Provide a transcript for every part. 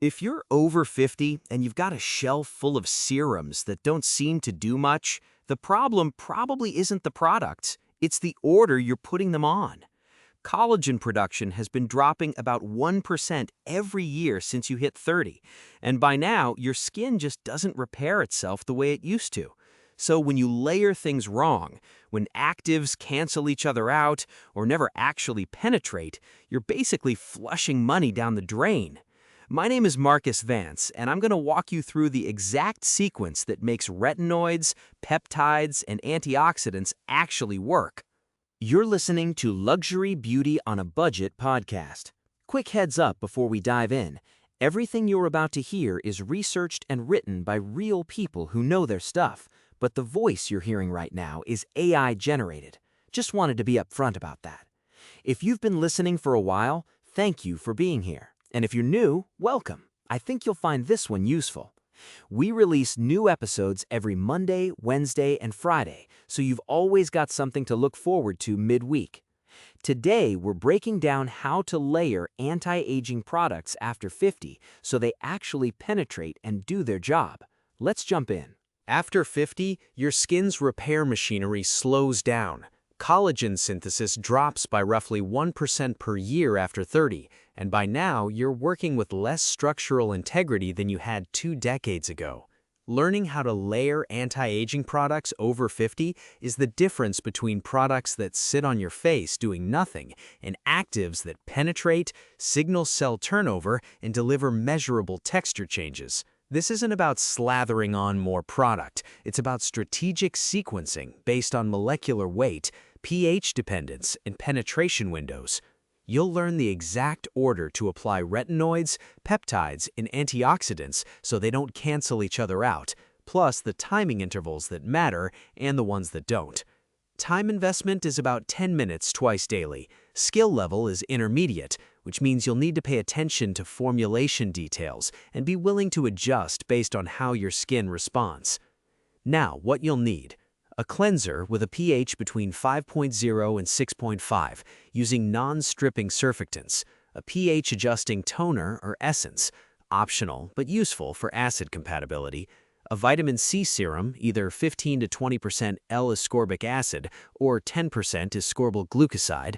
If you're over 50 and you've got a shelf full of serums that don't seem to do much, the problem probably isn't the products, it's the order you're putting them on. Collagen production has been dropping about 1% every year since you hit 30, and by now, your skin just doesn't repair itself the way it used to. So when you layer things wrong, when actives cancel each other out or never actually penetrate, you're basically flushing money down the drain. My name is Marcus Vance, and I'm going to walk you through the exact sequence that makes retinoids, peptides, and antioxidants actually work. You're listening to Luxury Beauty on a Budget podcast. Quick heads up before we dive in. Everything you're about to hear is researched and written by real people who know their stuff, but the voice you're hearing right now is AI generated. Just wanted to be upfront about that. If you've been listening for a while, thank you for being here. And if you're new, welcome. I think you'll find this one useful. We release new episodes every Monday, Wednesday, and Friday, so you've always got something to look forward to midweek. Today, we're breaking down how to layer anti-aging products after 50 so they actually penetrate and do their job. Let's jump in. After 50, your skin's repair machinery slows down. Collagen synthesis drops by roughly 1% per year after 30, and by now you're working with less structural integrity than you had 2 decades ago. Learning how to layer anti-aging products over 50 is the difference between products that sit on your face doing nothing and actives that penetrate, signal cell turnover, and deliver measurable texture changes. This isn't about slathering on more product. It's about strategic sequencing based on molecular weight, pH dependence, and penetration windows. You'll learn the exact order to apply retinoids, peptides, and antioxidants so they don't cancel each other out, plus the timing intervals that matter and the ones that don't. Time investment is about 10 minutes twice daily. Skill level is intermediate, which means you'll need to pay attention to formulation details and be willing to adjust based on how your skin responds. Now, what you'll need. A cleanser with a pH between 5.0 and 6.5 using non-stripping surfactants, a pH-adjusting toner or essence, optional but useful for acid compatibility, a vitamin C serum, either 15 to 20% L-ascorbic acid or 10% ascorbyl glucoside,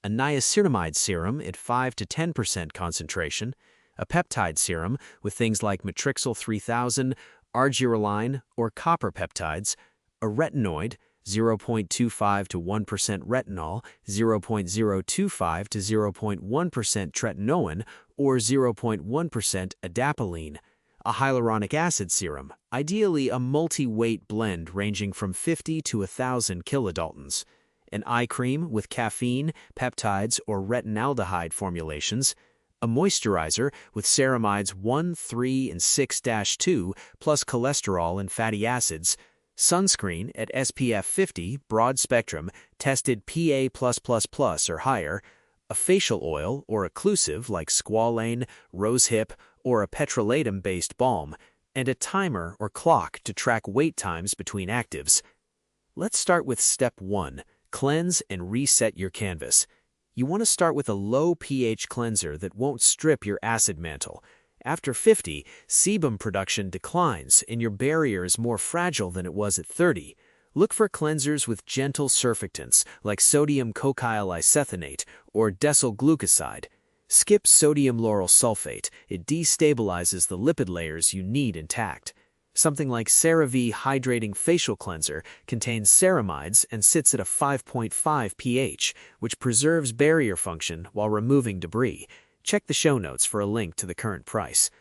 a niacinamide serum at 5 to 10% concentration, a peptide serum with things like matrixyl 3000, argireline, or copper peptides, a retinoid, 0.25 to 1% retinol, 0.025 to 0.1% tretinoin, or 0.1% adapalene, a hyaluronic acid serum, ideally a multi-weight blend ranging from 50 to 1,000 kilodaltons, an eye cream with caffeine, peptides, or retinaldehyde formulations, a moisturizer with ceramides 1, 3, and 6-2 plus cholesterol and fatty acids, sunscreen at SPF 50, broad spectrum, tested PA+++ or higher, a facial oil or occlusive like squalane, rosehip, or a petrolatum-based balm, and a timer or clock to track wait times between actives. Let's start with step 1, cleanse and reset your canvas. You want to start with a low pH cleanser that won't strip your acid mantle. After 50, sebum production declines and your barrier is more fragile than it was at 30. Look for cleansers with gentle surfactants like sodium cocyl isethionate or decyl glucoside. Skip sodium lauryl sulfate. It destabilizes the lipid layers you need intact. Something like CeraVe Hydrating Facial Cleanser contains ceramides and sits at a 5.5 pH, which preserves barrier function while removing debris. Check the show notes for a link to the current price.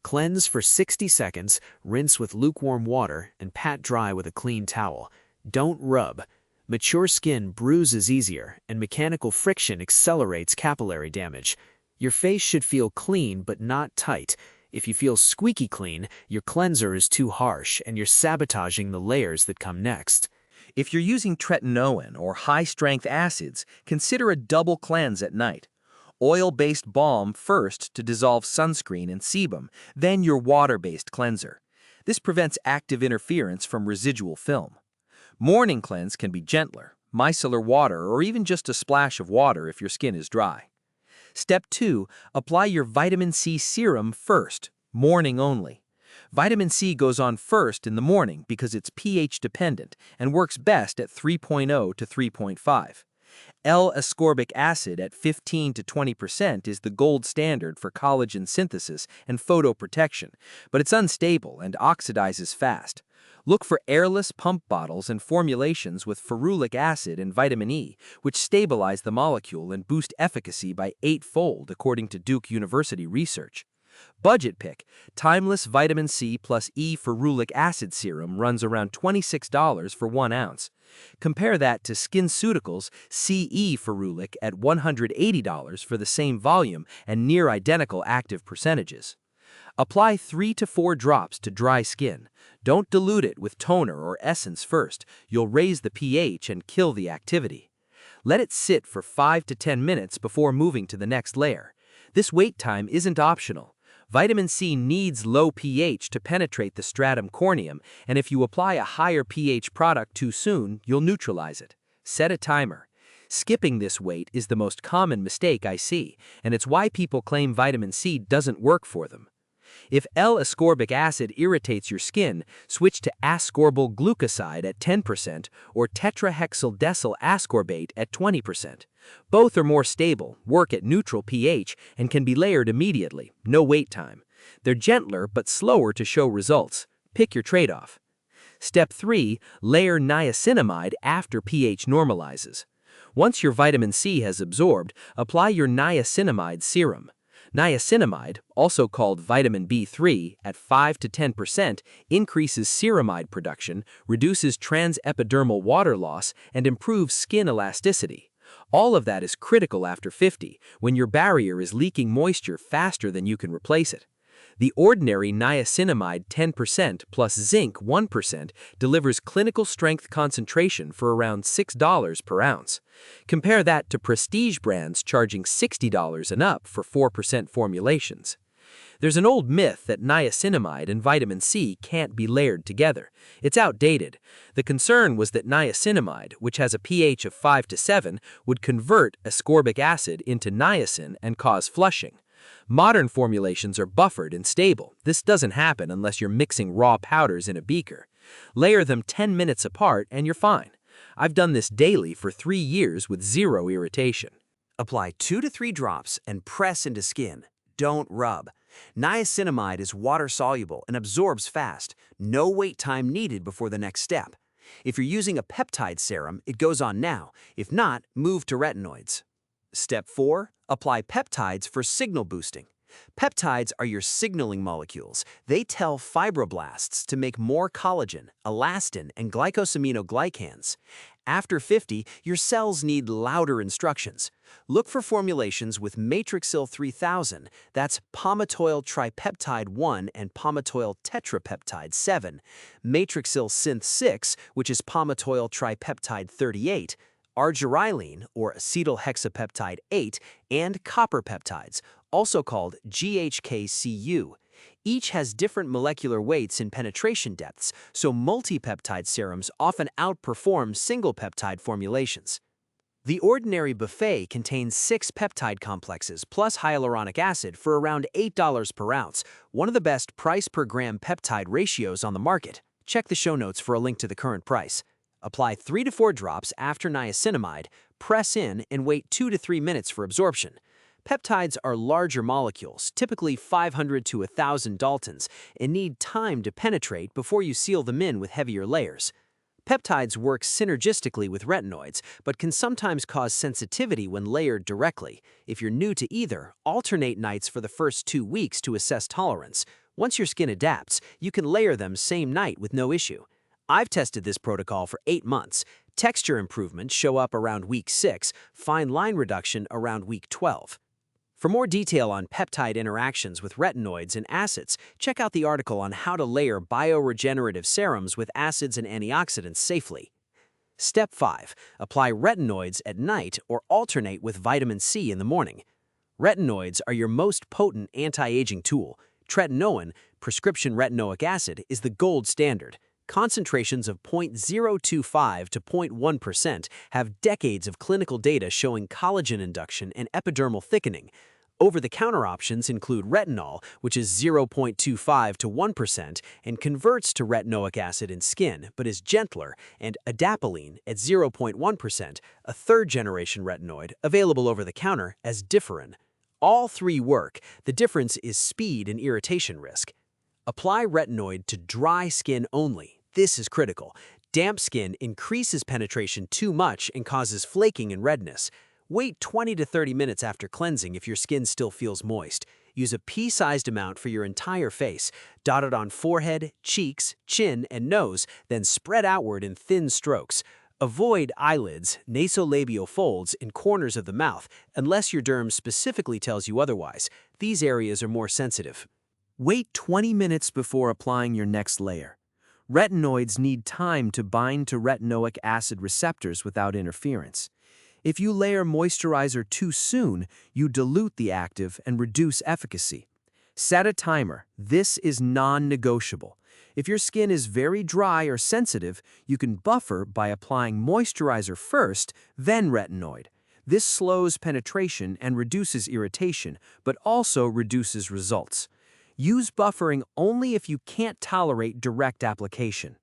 Cleanse for 60 seconds, rinse with lukewarm water, and pat dry with a clean towel. Don't rub. Mature skin bruises easier, and mechanical friction accelerates capillary damage. Your face should feel clean but not tight. If you feel squeaky clean, your cleanser is too harsh and you're sabotaging the layers that come next. If you're using tretinoin or high-strength acids, consider a double cleanse at night. Oil-based balm first to dissolve sunscreen and sebum, then your water-based cleanser. This prevents active interference from residual film. Morning cleanse can be gentler, micellar water or even just a splash of water if your skin is dry. Step 2. Apply your vitamin C serum first, morning only. Vitamin C goes on first in the morning because it's pH dependent and works best at 3.0 to 3.5. L-ascorbic acid at 15 to 20% is the gold standard for collagen synthesis and photoprotection, but it's unstable and oxidizes fast. Look for airless pump bottles and formulations with ferulic acid and vitamin E, which stabilize the molecule and boost efficacy by 8-fold according to Duke University research. Budget pick, timeless vitamin C plus E ferulic acid serum runs around $26 for 1 ounce. Compare that to SkinCeuticals CE ferulic at $180 for the same volume and near identical active percentages. Apply 3 to 4 drops to dry skin. Don't dilute it with toner or essence first. You'll raise the pH and kill the activity. Let it sit for 5 to 10 minutes before moving to the next layer. This wait time isn't optional. Vitamin C needs low pH to penetrate the stratum corneum, and if you apply a higher pH product too soon, you'll neutralize it. Set a timer. Skipping this wait is the most common mistake I see, and it's why people claim vitamin C doesn't work for them. If L-ascorbic acid irritates your skin, switch to ascorbyl glucoside at 10% or tetrahexyldecyl ascorbate at 20%. Both are more stable, work at neutral pH, and can be layered immediately, no wait time. They're gentler but slower to show results. Pick your trade-off. Step 3. Layer niacinamide after pH normalizes. Once your vitamin C has absorbed, apply your niacinamide serum. Niacinamide, also called vitamin B3, at 5 to 10% increases ceramide production, reduces transepidermal water loss, and improves skin elasticity. All of that is critical after 50, when your barrier is leaking moisture faster than you can replace it. The ordinary niacinamide 10% plus zinc 1% delivers clinical strength concentration for around $6 per ounce. Compare that to prestige brands charging $60 and up for 4% formulations. There's an old myth that niacinamide and vitamin C can't be layered together. It's outdated. The concern was that niacinamide, which has a pH of 5 to 7, would convert ascorbic acid into niacin and cause flushing. Modern formulations are buffered and stable. This doesn't happen unless you're mixing raw powders in a beaker. Layer them 10 minutes apart and you're fine. I've done this daily for 3 years with zero irritation. Apply 2 to 3 drops and press into skin. Don't rub. Niacinamide is water-soluble and absorbs fast. No wait time needed before the next step. If you're using a peptide serum, it goes on now. If not, move to retinoids. Step 4. Apply peptides for signal boosting. Peptides are your signaling molecules. They tell fibroblasts to make more collagen, elastin, and glycosaminoglycans. After 50, your cells need louder instructions. Look for formulations with Matrixyl 3000, that's palmitoyl tripeptide 1 and palmitoyl tetrapeptide 7, Matrixyl synth 6, which is palmitoyl tripeptide 38, argyrilene, or acetyl hexapeptide 8, and copper peptides, also called GHKCU. Each has different molecular weights and penetration depths, so multi-peptide serums often outperform single peptide formulations. The ordinary buffet contains 6 peptide complexes plus hyaluronic acid for around $8 per ounce, one of the best price per gram peptide ratios on the market. Check the show notes for a link to the current price. Apply 3 to 4 drops after niacinamide, press in, and wait 2 to 3 minutes for absorption. Peptides are larger molecules, typically 500 to 1,000 Daltons, and need time to penetrate before you seal them in with heavier layers. Peptides work synergistically with retinoids, but can sometimes cause sensitivity when layered directly. If you're new to either, alternate nights for the first 2 weeks to assess tolerance. Once your skin adapts, you can layer them same night with no issue. I've tested this protocol for 8 months. Texture improvements show up around week 6, fine line reduction around week 12. For more detail on peptide interactions with retinoids and acids, check out the article on how to layer bioregenerative serums with acids and antioxidants safely. Step 5. Apply retinoids at night or alternate with vitamin C in the morning. Retinoids are your most potent anti-aging tool. Tretinoin, prescription retinoic acid, is the gold standard. Concentrations of 0.025 to 0.1% have decades of clinical data showing collagen induction and epidermal thickening. Over-the-counter options include retinol, which is 0.25 to 1% and converts to retinoic acid in skin, but is gentler, and adapalene at 0.1%, a third-generation retinoid, available over-the-counter as Differin. All three work. The difference is speed and irritation risk. Apply retinoid to dry skin only. This is critical. Damp skin increases penetration too much and causes flaking and redness. Wait 20 to 30 minutes after cleansing if your skin still feels moist. Use a pea-sized amount for your entire face. Dot it on forehead, cheeks, chin, and nose, then spread outward in thin strokes. Avoid eyelids, nasolabial folds, and corners of the mouth unless your derm specifically tells you otherwise. These areas are more sensitive. Wait 20 minutes before applying your next layer. Retinoids need time to bind to retinoic acid receptors without interference. If you layer moisturizer too soon, you dilute the active and reduce efficacy. Set a timer. This is non-negotiable. If your skin is very dry or sensitive, you can buffer by applying moisturizer first, then retinoid. This slows penetration and reduces irritation, but also reduces results. Use buffering only if you can't tolerate direct application.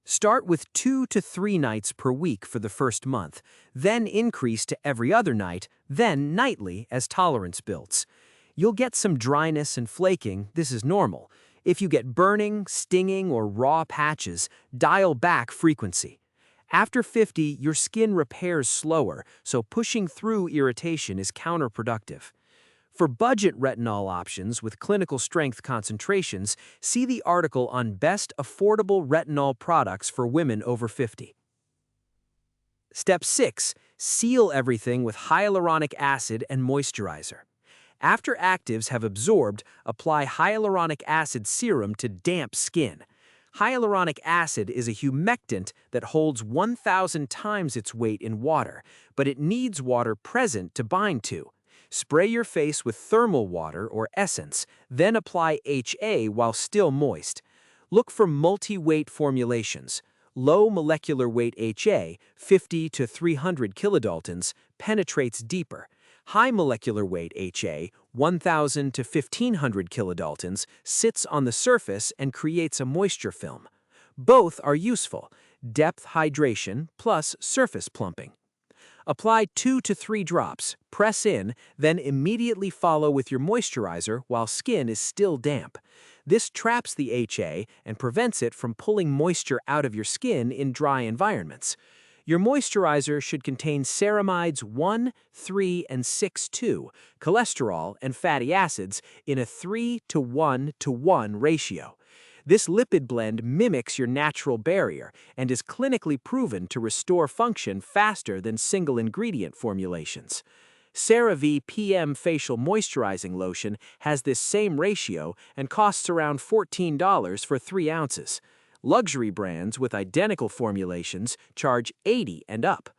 Start with 2 to 3 nights per week for the first month, then increase to every other night, then nightly as tolerance builds. You'll get some dryness and flaking. This is normal. If you get burning, stinging, or raw patches, dial back frequency. After 50, your skin repairs slower, so pushing through irritation is counterproductive. For budget retinol options with clinical strength concentrations, see the article on Best Affordable Retinol Products for Women over 50. Step 6. Seal everything with hyaluronic acid and moisturizer. After actives have absorbed, apply hyaluronic acid serum to damp skin. Hyaluronic acid is a humectant that holds 1,000 times its weight in water, but it needs water present to bind to. Spray your face with thermal water or essence, then apply HA while still moist. Look for multi-weight formulations. Low molecular weight HA, 50 to 300 kilodaltons, penetrates deeper. High molecular weight HA, 1,000 to 1,500 kilodaltons, sits on the surface and creates a moisture film. Both are useful. Depth hydration plus surface plumping. Apply 2 to 3 drops, press in, then immediately follow with your moisturizer while skin is still damp. This traps the HA and prevents it from pulling moisture out of your skin in dry environments. Your moisturizer should contain ceramides 1, 3, and 6,2, cholesterol and fatty acids in a 3 to 1 to 1 ratio. This lipid blend mimics your natural barrier and is clinically proven to restore function faster than single-ingredient formulations. CeraVe PM Facial Moisturizing Lotion has this same ratio and costs around $14 for 3 ounces. Luxury brands with identical formulations charge $80 and up.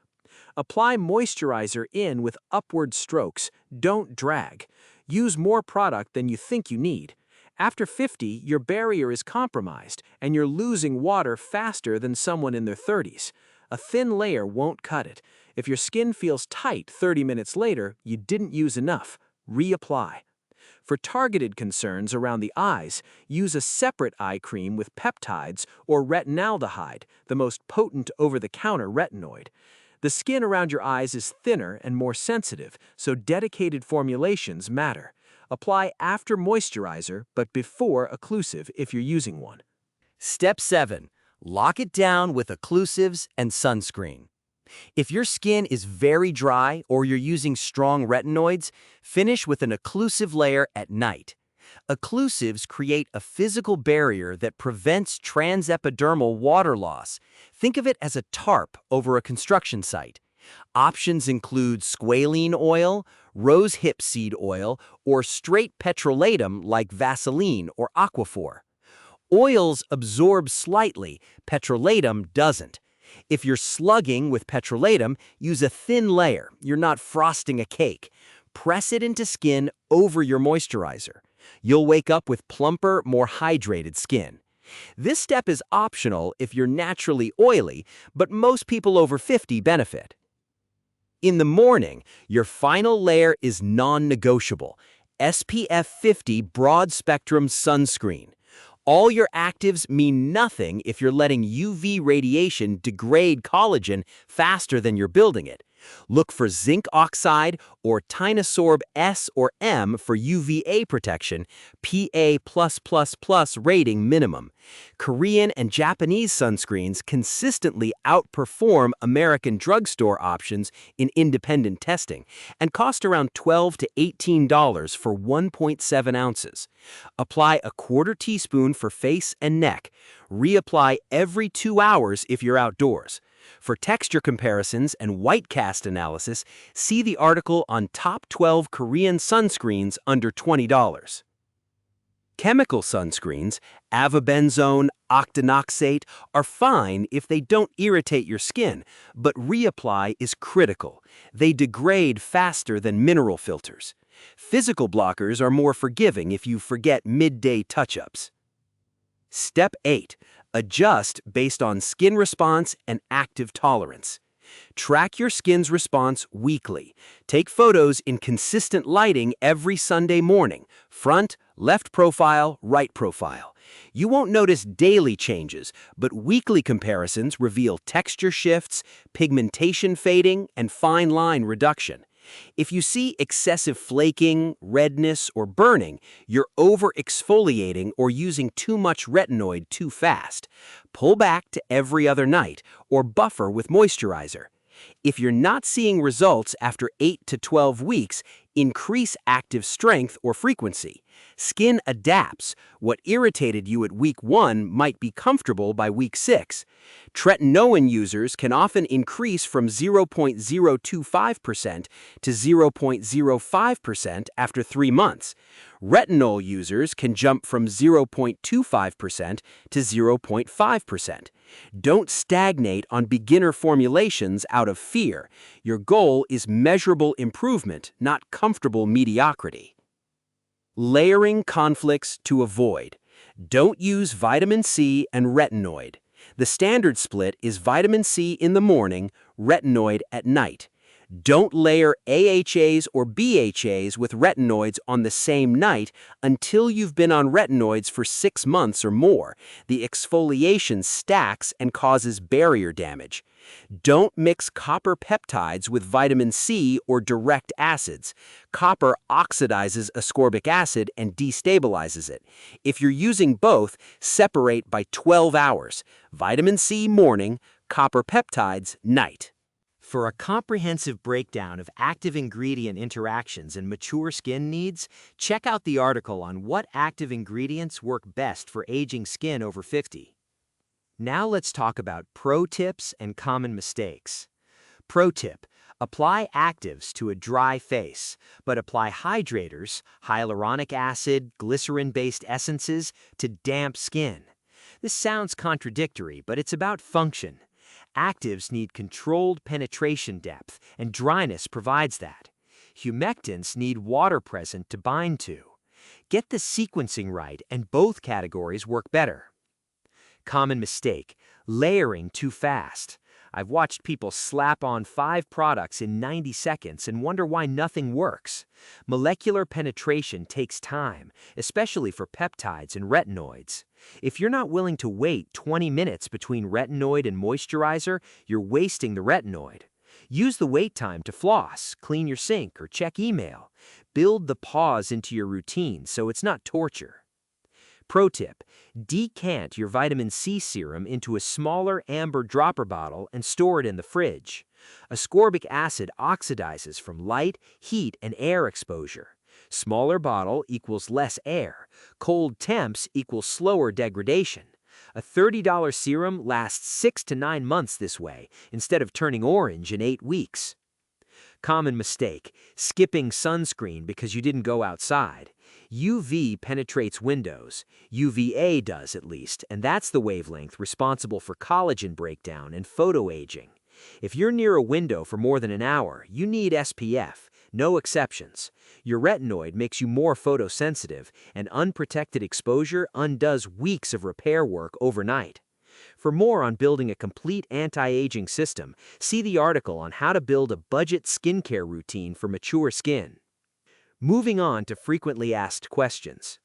Apply moisturizer in with upward strokes. Don't drag. Use more product than you think you need. After 50, your barrier is compromised, and you're losing water faster than someone in their 30s. A thin layer won't cut it. If your skin feels tight 30 minutes later, you didn't use enough. Reapply. For targeted concerns around the eyes, use a separate eye cream with peptides or retinaldehyde, the most potent over-the-counter retinoid. The skin around your eyes is thinner and more sensitive, so dedicated formulations matter. Apply after moisturizer, but before occlusive if you're using one. Step 7. Lock it down with occlusives and sunscreen. If your skin is very dry or you're using strong retinoids, finish with an occlusive layer at night. Occlusives create a physical barrier that prevents transepidermal water loss. Think of it as a tarp over a construction site. Options include squalene oil, rose hip seed oil, or straight petrolatum like Vaseline or Aquaphor. Oils absorb slightly, petrolatum doesn't. If you're slugging with petrolatum, use a thin layer. You're not frosting a cake. Press it into skin over your moisturizer. You'll wake up with plumper, more hydrated skin. This step is optional if you're naturally oily, but most people over 50 benefit. In the morning, your final layer is non-negotiable. SPF 50 broad-spectrum sunscreen. All your actives mean nothing if you're letting UV radiation degrade collagen faster than you're building it. Look for zinc oxide or Tinosorb S or M for UVA protection, PA+++ rating minimum. Korean and Japanese sunscreens consistently outperform American drugstore options in independent testing and cost around $12 to $18 for 1.7 ounces. Apply a quarter teaspoon for face and neck. Reapply every 2 hours if you're outdoors. For texture comparisons and white cast analysis, see the article on top 12 Korean sunscreens under $20. Chemical sunscreens, avobenzone, octinoxate, are fine if they don't irritate your skin, but reapply is critical. They degrade faster than mineral filters. Physical blockers are more forgiving if you forget midday touch-ups. Step 8. Adjust based on skin response and active tolerance. Track your skin's response weekly. Take photos in consistent lighting every Sunday morning, front, left profile, right profile. You won't notice daily changes, but weekly comparisons reveal texture shifts, pigmentation fading, and fine line reduction. If you see excessive flaking, redness, or burning, you're over-exfoliating or using too much retinoid too fast. Pull back to every other night or buffer with moisturizer. If you're not seeing results after 8 to 12 weeks, increase active strength or frequency. Skin adapts. What irritated you at week 1 might be comfortable by week 6. Tretinoin users can often increase from 0.025% to 0.05% after 3 months. Retinol users can jump from 0.25% to 0.5%. Don't stagnate on beginner formulations out of fear. Your goal is measurable improvement, not comfortable mediocrity. Layering conflicts to avoid. Don't use vitamin C and retinoid. The standard split is vitamin C in the morning, retinoid at night. Don't layer AHAs or BHAs with retinoids on the same night until you've been on retinoids for 6 months or more. The exfoliation stacks and causes barrier damage. Don't mix copper peptides with vitamin C or direct acids. Copper oxidizes ascorbic acid and destabilizes it. If you're using both, separate by 12 hours. Vitamin C morning, copper peptides night. For a comprehensive breakdown of active ingredient interactions and mature skin needs, check out the article on what active ingredients work best for aging skin over 50. Now let's talk about pro tips and common mistakes. Pro tip: apply actives to a dry face, but apply hydrators, hyaluronic acid, glycerin-based essences to damp skin. This sounds contradictory, but it's about function. Actives need controlled penetration depth, and dryness provides that. Humectants need water present to bind to. Get the sequencing right, and both categories work better. Common mistake: layering too fast. I've watched people slap on 5 products in 90 seconds and wonder why nothing works. Molecular penetration takes time, especially for peptides and retinoids. If you're not willing to wait 20 minutes between retinoid and moisturizer, you're wasting the retinoid. Use the wait time to floss, clean your sink, or check email. Build the pause into your routine so it's not torture. Pro tip: decant your vitamin C serum into a smaller amber dropper bottle and store it in the fridge. Ascorbic acid oxidizes from light, heat, and air exposure. Smaller bottle equals less air. Cold temps equals slower degradation. A $30 serum lasts 6 to 9 months this way, instead of turning orange in 8 weeks. Common mistake: skipping sunscreen because you didn't go outside. UV penetrates windows. UVA does, at least, and that's the wavelength responsible for collagen breakdown and photoaging. If you're near a window for more than an hour, you need SPF. No exceptions. Your retinoid makes you more photosensitive, and unprotected exposure undoes weeks of repair work overnight. For more on building a complete anti-aging system, see the article on how to build a budget skincare routine for mature skin. Moving on to frequently asked questions.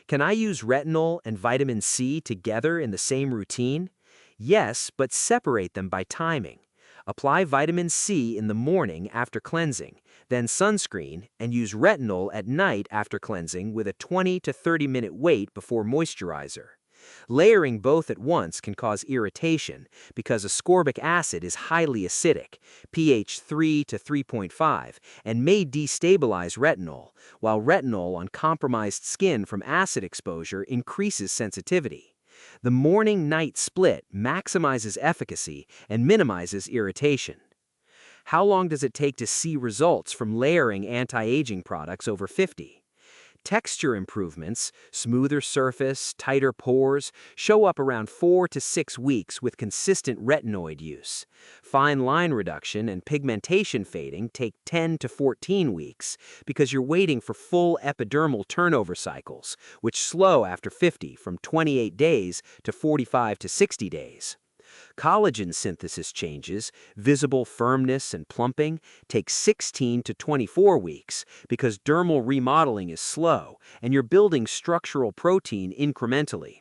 Can I use retinol and vitamin C together in the same routine? Yes, but separate them by timing. Apply vitamin C in the morning after cleansing, then sunscreen, and use retinol at night after cleansing with a 20 to 30 minute wait before moisturizer. Layering both at once can cause irritation because ascorbic acid is highly acidic, pH 3 to 3.5, and may destabilize retinol, while retinol on compromised skin from acid exposure increases sensitivity. The morning-night split maximizes efficacy and minimizes irritation. How long does it take to see results from layering anti-aging products over 50? Texture improvements, smoother surface, tighter pores, show up around 4 to 6 weeks with consistent retinoid use. Fine line reduction and pigmentation fading take 10 to 14 weeks because you're waiting for full epidermal turnover cycles, which slow after 50 from 28 days to 45 to 60 days. Collagen synthesis changes, visible firmness and plumping, take 16 to 24 weeks because dermal remodeling is slow and you're building structural protein incrementally.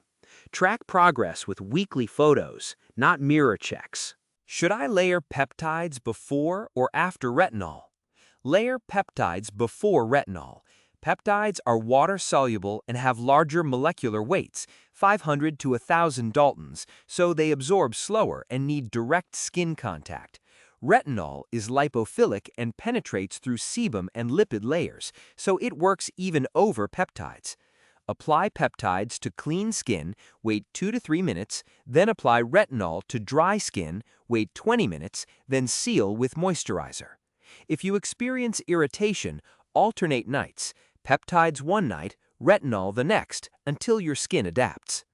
Track progress with weekly photos, not mirror checks. Should I layer peptides before or after retinol? Layer peptides before retinol. Peptides are water-soluble and have larger molecular weights, 500 to 1,000 Daltons, so they absorb slower and need direct skin contact. Retinol is lipophilic and penetrates through sebum and lipid layers, so it works even over peptides. Apply peptides to clean skin, wait 2 to 3 minutes, then apply retinol to dry skin, wait 20 minutes, then seal with moisturizer. If you experience irritation, alternate nights. Peptides one night, retinol the next, until your skin adapts.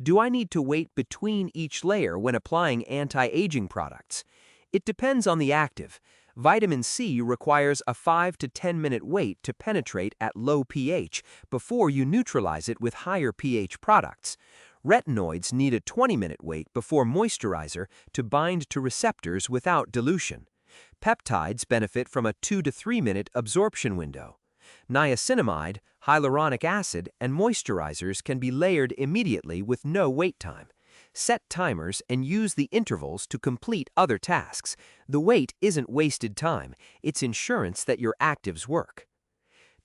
Do I need to wait between each layer when applying anti-aging products? It depends on the active. Vitamin C requires a 5 to 10 minute wait to penetrate at low pH before you neutralize it with higher pH products. Retinoids need a 20-minute wait before moisturizer to bind to receptors without dilution. Peptides benefit from a 2 to 3 minute absorption window. Niacinamide, hyaluronic acid, and moisturizers can be layered immediately with no wait time. Set timers and use the intervals to complete other tasks. The wait isn't wasted time, it's insurance that your actives work.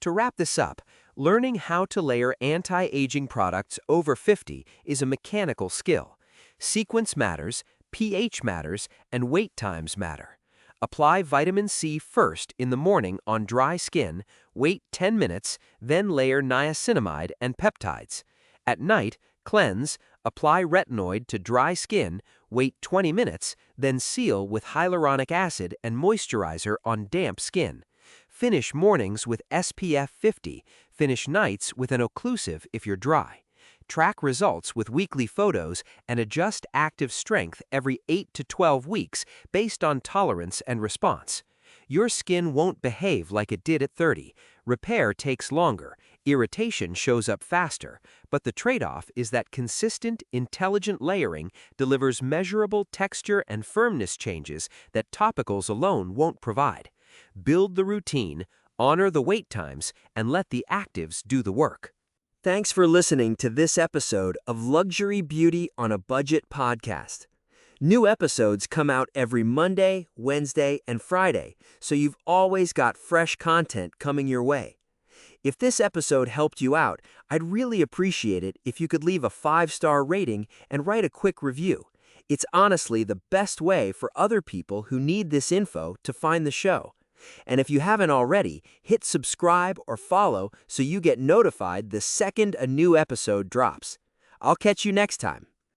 To wrap this up, learning how to layer anti-aging products over 50 is a mechanical skill. Sequence matters, pH matters, and wait times matter. Apply vitamin C first in the morning on dry skin, wait 10 minutes, then layer niacinamide and peptides. At night, cleanse, apply retinoid to dry skin, wait 20 minutes, then seal with hyaluronic acid and moisturizer on damp skin. Finish mornings with SPF 50, finish nights with an occlusive if you're dry. Track results with weekly photos and adjust active strength every 8 to 12 weeks based on tolerance and response. Your skin won't behave like it did at 30. Repair takes longer, irritation shows up faster, but the trade-off is that consistent, intelligent layering delivers measurable texture and firmness changes that topicals alone won't provide. Build the routine, honor the wait times, and let the actives do the work. Thanks for listening to this episode of Luxury Beauty on a Budget podcast. New episodes come out every Monday, Wednesday, and Friday, so you've always got fresh content coming your way. If this episode helped you out, I'd really appreciate it if you could leave a 5-star rating and write a quick review. It's honestly the best way for other people who need this info to find the show. And if you haven't already, hit subscribe or follow so you get notified the second a new episode drops. I'll catch you next time.